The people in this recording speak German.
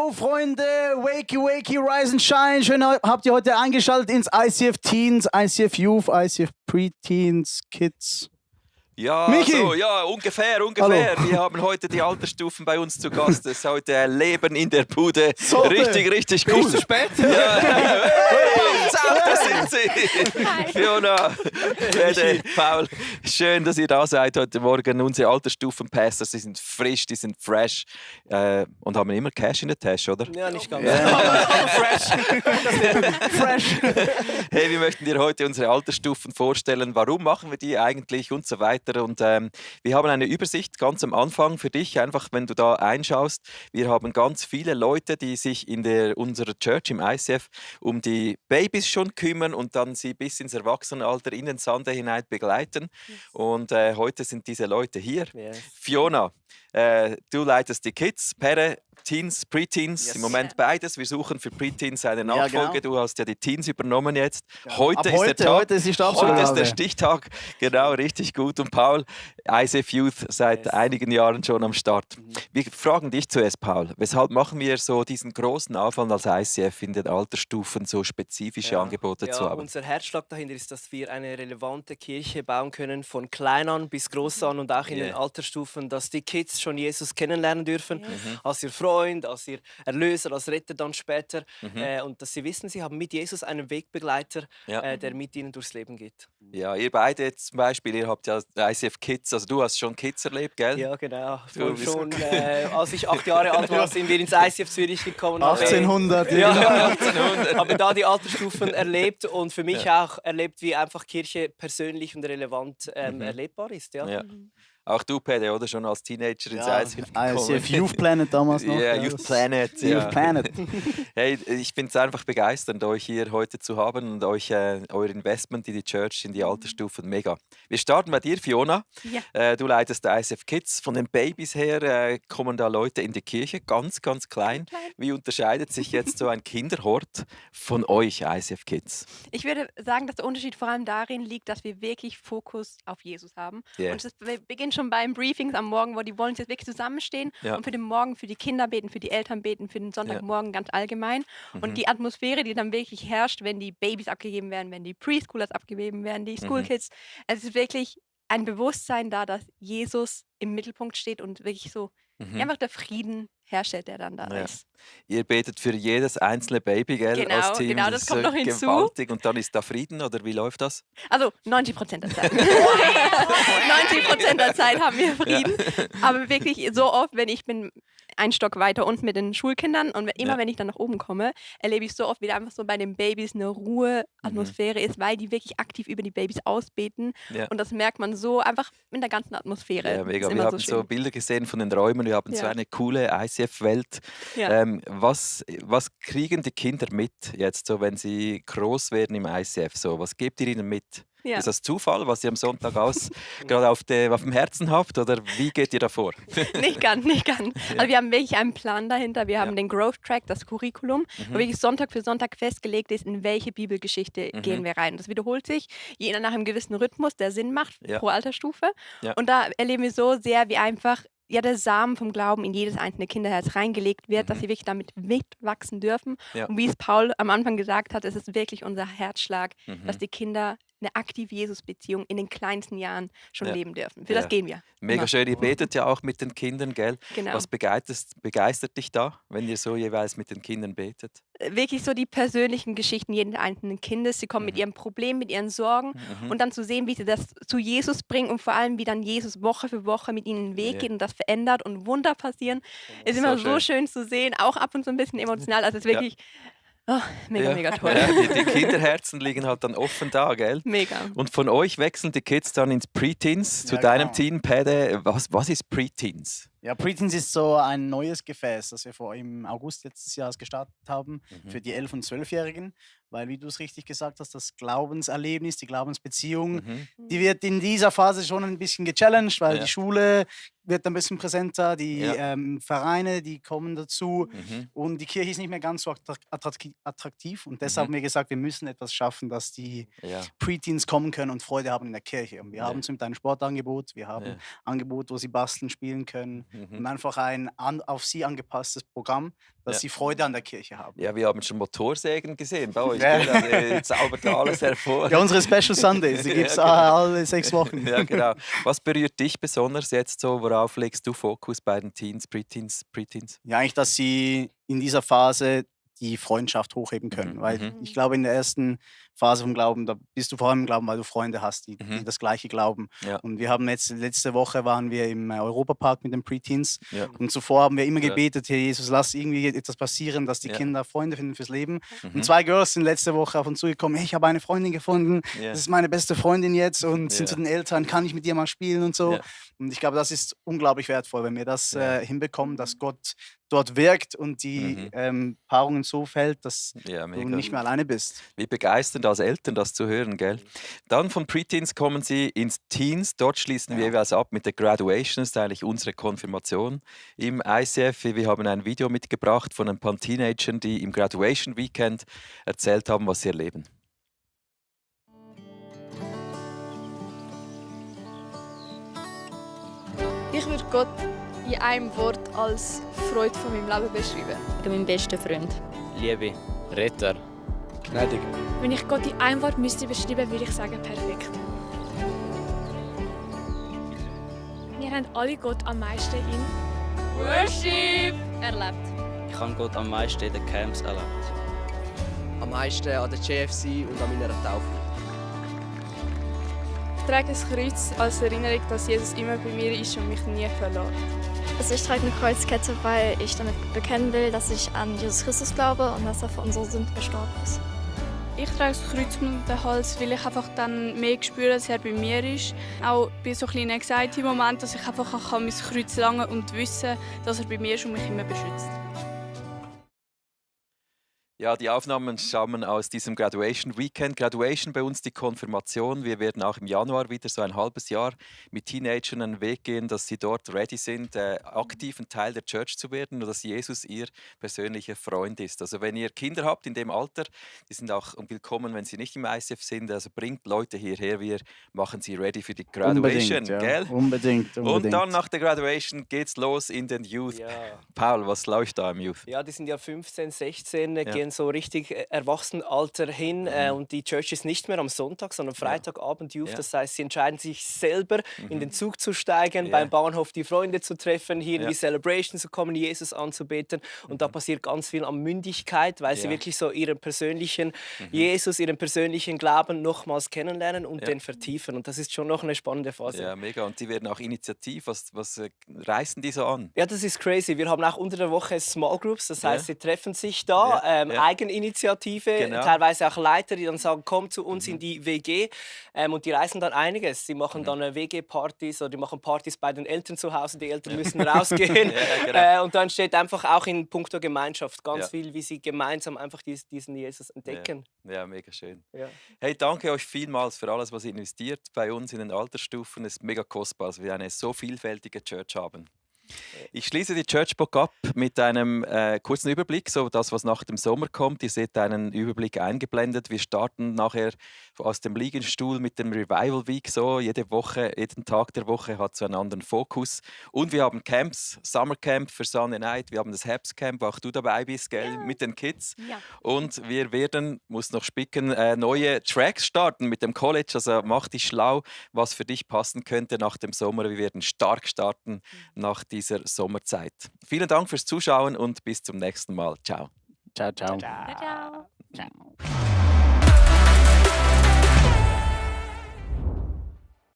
Yo, Freunde, wakey, wakey, rise and shine. Schön habt ihr heute eingeschaltet ins ICF Teens, ICF Youth, ICF Preteens, Kids. Ja, Michi! so, ja, ungefähr. Hallo. Wir haben heute die Altersstufen bei uns zu Gast. Es ist heute Leben in der Bude. Sorte. Richtig cool. Bist du spät? Ja. Hey, da sind sie. Hi. Fiona, Fede, Paul. Schön, dass ihr da seid heute Morgen. Unsere Altersstufen-Pastors, die sind frisch, die sind fresh und haben immer Cash in der Tasche, oder? Ja, nicht ganz. Fresh. Hey, wir möchten dir heute unsere Altersstufen vorstellen. Warum machen wir die eigentlich und so weiter. Und wir haben eine Übersicht ganz am Anfang für dich, einfach wenn du da einschaust. Wir haben ganz viele Leute, die sich in unserer Church im ICF um die Babys schon kümmern und dann sie bis ins Erwachsenenalter in den Sande hinein begleiten. Und heute sind diese Leute hier. Yes. Fiona, du leitest die Kids, Pere, Teens, Preteens, Yes. im Moment beides. Wir suchen für Preteens eine Ja, Nachfolge. genau. Du hast ja die Teens übernommen jetzt. Ja. Heute Ab ist der Tag. heute ist die Stabsübergabe. Heute ist der Stichtag. Genau, richtig gut. Und Paul, ICF Youth, seit Yes. einigen Jahren schon am Start. Wir fragen dich zuerst, Paul, weshalb machen wir so diesen großen Aufwand als ICF in den Altersstufen, so spezifische Angebote zu haben? Unser Herzschlag dahinter ist, dass wir eine relevante Kirche bauen können, von klein an bis groß an und auch in den Altersstufen, dass die Kids schon Jesus kennenlernen dürfen, als ihr Freund, als ihr Erlöser, als Retter dann später. Und dass sie wissen, sie haben mit Jesus einen Wegbegleiter, Ja. der mit ihnen durchs Leben geht. Ja, ihr beide jetzt zum Beispiel, ihr habt ja ICF Kids, also du hast schon Kids erlebt, gell? Ja, genau. Du Schon, bist- schon als ich 8 Jahre alt war, sind wir ins ICF Zürich gekommen. 1800. Ja, genau. 1800. Habe da die Altersstufen erlebt und für mich auch erlebt, wie einfach Kirche persönlich und relevant erlebbar ist. Ja. Ja. Auch du, Pede, oder? Schon als Teenager ins Ja, ICF ICF Youth Planet damals noch. Ja, Ja, Youth das- Planet. Ja. Youth Planet. Hey, ich finde es einfach begeisternd, euch hier heute zu haben und euch euer Investment in die Church, in die Altersstufen, mega. Wir starten bei dir, Fiona. Ja. Du leitest der ICF Kids. Von den Babys her kommen da Leute in die Kirche, ganz klein. Wie unterscheidet sich jetzt so ein Kinderhort von euch, ICF Kids? Ich würde sagen, dass der Unterschied vor allem darin liegt, dass wir wirklich Fokus auf Jesus haben. Yeah. Und es beginnt schon beim Briefings am Morgen, wo die wollen jetzt wirklich zusammenstehen Ja. und für den Morgen für die Kinder beten, für die Eltern beten, für den Sonntagmorgen ganz allgemein. Und die Atmosphäre, die dann wirklich herrscht, wenn die Babys abgegeben werden, wenn die Preschoolers abgegeben werden, die Schoolkids, es ist wirklich ein Bewusstsein da, dass Jesus im Mittelpunkt steht und wirklich so einfach der Frieden herrscht, der dann da Ja. ist. Ihr betet für jedes einzelne Baby, gell, Genau, als Team. genau, das kommt noch hinzu. Gewaltig. Und dann ist da Frieden, oder wie läuft das? Also 90% der Zeit. 90% der Zeit haben wir Frieden. Aber wirklich so oft, wenn ich bin einen Stock weiter unten mit den Schulkindern und immer wenn ich dann nach oben komme, erlebe ich so oft, wie da einfach so bei den Babys eine Ruheatmosphäre ist, weil die wirklich aktiv über die Babys ausbeten. Ja. Und das merkt man so einfach in der ganzen Atmosphäre. Ja, mega. Ist Wir immer haben so schön. Bilder gesehen von den Räumen. Wir haben so Ja. eine coole ICF-Welt. Ja. Was kriegen die Kinder mit jetzt, so, wenn sie groß werden im ICF? So, was gebt ihr ihnen mit? Ja. Ist das Zufall, was ihr am Sonntag gerade auf dem Herzen habt? Oder wie geht ihr da vor? Nicht ganz. Also wir haben wirklich einen Plan dahinter. Wir haben den Growth Track, das Curriculum, wo wirklich Sonntag für Sonntag festgelegt ist, in welche Bibelgeschichte gehen wir rein. Das wiederholt sich, je nach einem gewissen Rhythmus, der Sinn macht Ja. pro Altersstufe. Ja. Und da erleben wir so sehr, wie einfach der Samen vom Glauben in jedes einzelne Kinderherz reingelegt wird, dass sie wirklich damit mitwachsen dürfen. Ja. Und wie es Paul am Anfang gesagt hat, es ist wirklich unser Herzschlag, dass die Kinder eine aktive Jesus-Beziehung in den kleinsten Jahren schon Ja. leben dürfen. Für Ja. das gehen wir. Mega Immer. schön. Ihr betet ja auch mit den Kindern, gell? Genau. Was begeistert dich da, wenn ihr so jeweils mit den Kindern betet? Wirklich so die persönlichen Geschichten jeden einzelnen Kindes. Sie kommen mit ihren Problemen, mit ihren Sorgen und dann zu sehen, wie sie das zu Jesus bringen und vor allem, wie dann Jesus Woche für Woche mit ihnen den Weg Ja. geht und das verändert und Wunder passieren. Ist so immer schön. so schön zu sehen, auch ab und zu ein bisschen emotional. Also es ist Ja. wirklich mega toll. Ja, die Kinderherzen liegen halt dann offen da, gell? Mega. Und von euch wechseln die Kids dann ins Preteens, zu Ja, deinem genau. Team, Pede. Was ist Preteens? Ja, Preteens ist so ein neues Gefäß, das wir im August letztes Jahres gestartet haben für die 11- und 12-Jährigen. Weil, wie du es richtig gesagt hast, das Glaubenserlebnis, die Glaubensbeziehung, die wird in dieser Phase schon ein bisschen gechallenged, weil Ja. die Schule wird ein bisschen präsenter, die Ja. Vereine, die kommen dazu und die Kirche ist nicht mehr ganz so attraktiv. Und deshalb haben wir gesagt, wir müssen etwas schaffen, dass die Ja. Preteens kommen können und Freude haben in der Kirche. Und wir Ja. haben zum Teil ein Sportangebot, wir haben Ja. Angebot, wo sie basteln, spielen können. und einfach ein auf sie angepasstes Programm, dass sie Freude an der Kirche haben. Ja, wir haben schon Motorsägen gesehen bei euch. Ja. Also, ihr zaubert da alles hervor. Ja, unsere Special Sundays, die gibt es alle 6 Wochen. Ja, genau. Was berührt dich besonders jetzt so? Worauf legst du Fokus bei den Teens, Preteens? Ja, eigentlich, dass sie in dieser Phase die Freundschaft hochheben können. Weil ich glaube, in der ersten Phase vom Glauben, da bist du vor allem im Glauben, weil du Freunde hast, die das Gleiche glauben. Ja. Und wir haben jetzt, letzte Woche waren wir im Europapark mit den Preteens. Ja. Und zuvor haben wir immer gebetet, Herr Jesus, lass irgendwie etwas passieren, dass die Kinder Freunde finden fürs Leben. Und 2 Girls sind letzte Woche auf uns zugekommen, hey, ich habe eine Freundin gefunden, das ist meine beste Freundin jetzt und sind zu den Eltern, kann ich mit ihr mal spielen und so. Und ich glaube, das ist unglaublich wertvoll, wenn wir das hinbekommen, dass Gott dort wirkt und die Paarungen so fällt, dass du nicht mehr alleine bist. Wie begeisternd als Eltern das zu hören, gell? Dann von Preteens kommen sie ins Teens. Dort schließen wir jeweils ab mit der Graduation. Das ist eigentlich unsere Konfirmation im ICF. Wir haben ein Video mitgebracht von ein paar Teenagern, die im Graduation Weekend erzählt haben, was sie erleben. Ich würde Gott in einem Wort als Freude von meinem Leben beschreiben. Mein bester Freund. Liebe, Retter, gnädig. Wenn ich Gott in einem Wort müsste beschreiben, würde ich sagen perfekt. Wir haben alle Gott am meisten in Worship Erlebt. Ich habe Gott am meisten in den Camps erlebt. Am meisten an der JFC und an meiner Taufe. Ich trage das Kreuz als Erinnerung, dass Jesus immer bei mir ist und mich nie verlässt. Also ich trage eine Kreuzkette, weil ich damit bekennen will, dass ich an Jesus Christus glaube und dass er für unsere Sünden gestorben ist. Ich trage das Kreuz um den Hals, weil ich einfach dann mehr spüre, dass er bei mir ist. Auch bei so kleinen Anxiety-Momenten, dass ich einfach mein Kreuz langen und wissen, dass er bei mir ist und mich immer beschützt. Ja, die Aufnahmen stammen aus diesem Graduation Weekend. Graduation bei uns die Konfirmation. Wir werden auch im Januar wieder so ein halbes Jahr mit Teenagern einen Weg gehen, dass sie dort ready sind, aktiv ein Teil der Church zu werden und dass Jesus ihr persönlicher Freund ist. Also wenn ihr Kinder habt in dem Alter, die sind auch willkommen, wenn sie nicht im ICF sind. Also bringt Leute hierher, wir machen sie ready für die Graduation. Gell? Unbedingt. Und dann nach der Graduation geht's los in den Youth. Ja. Paul, was läuft da im Youth? Ja, die sind ja 15, 16, gehen so richtig Erwachsenenalter hin und die Church ist nicht mehr am Sonntag, sondern Freitagabend Youth. Das heißt, sie entscheiden sich selber, in den Zug zu steigen, beim Bahnhof die Freunde zu treffen, hier in die Celebration zu kommen, Jesus anzubeten. Und da passiert ganz viel an Mündigkeit, weil sie wirklich so ihren persönlichen Jesus, ihren persönlichen Glauben nochmals kennenlernen und den vertiefen. Und das ist schon noch eine spannende Phase. Ja, mega. Und die werden auch initiativ. Was reißen die so an? Ja, das ist crazy. Wir haben auch unter der Woche Small Groups, das heißt, sie treffen sich da, Eigeninitiative, teilweise auch Leiter, die dann sagen, komm zu uns in die WG und die reißen dann einiges. Sie machen dann WG-Partys oder die machen Partys bei den Eltern zu Hause, die Eltern müssen rausgehen und dann steht einfach auch in puncto Gemeinschaft ganz viel, wie sie gemeinsam einfach diesen Jesus entdecken. Ja, mega schön. Ja. Hey, danke euch vielmals für alles, was ihr investiert bei uns in den Altersstufen. Es ist mega kostbar, dass wir eine so vielfältige Church haben. Ich schließe die Churchbook ab mit einem kurzen Überblick, so das, was nach dem Sommer kommt. Ihr seht einen Überblick eingeblendet. Wir starten nachher aus dem Liegestuhl mit dem Revival Week. So jede Woche, jeden Tag der Woche hat so einen anderen Fokus. Und wir haben Camps, Summer Camp für Sunday Night. Wir haben das Herbst Camp, wo auch du dabei bist, gell, mit den Kids. Ja. Und wir werden, muss noch spicken, neue Tracks starten mit dem College. Also mach dich schlau, was für dich passen könnte nach dem Sommer. Wir werden stark starten nach dieser Sommerzeit. Vielen Dank fürs Zuschauen und bis zum nächsten Mal. Ciao. Ciao, ciao. Ciao. Ciao.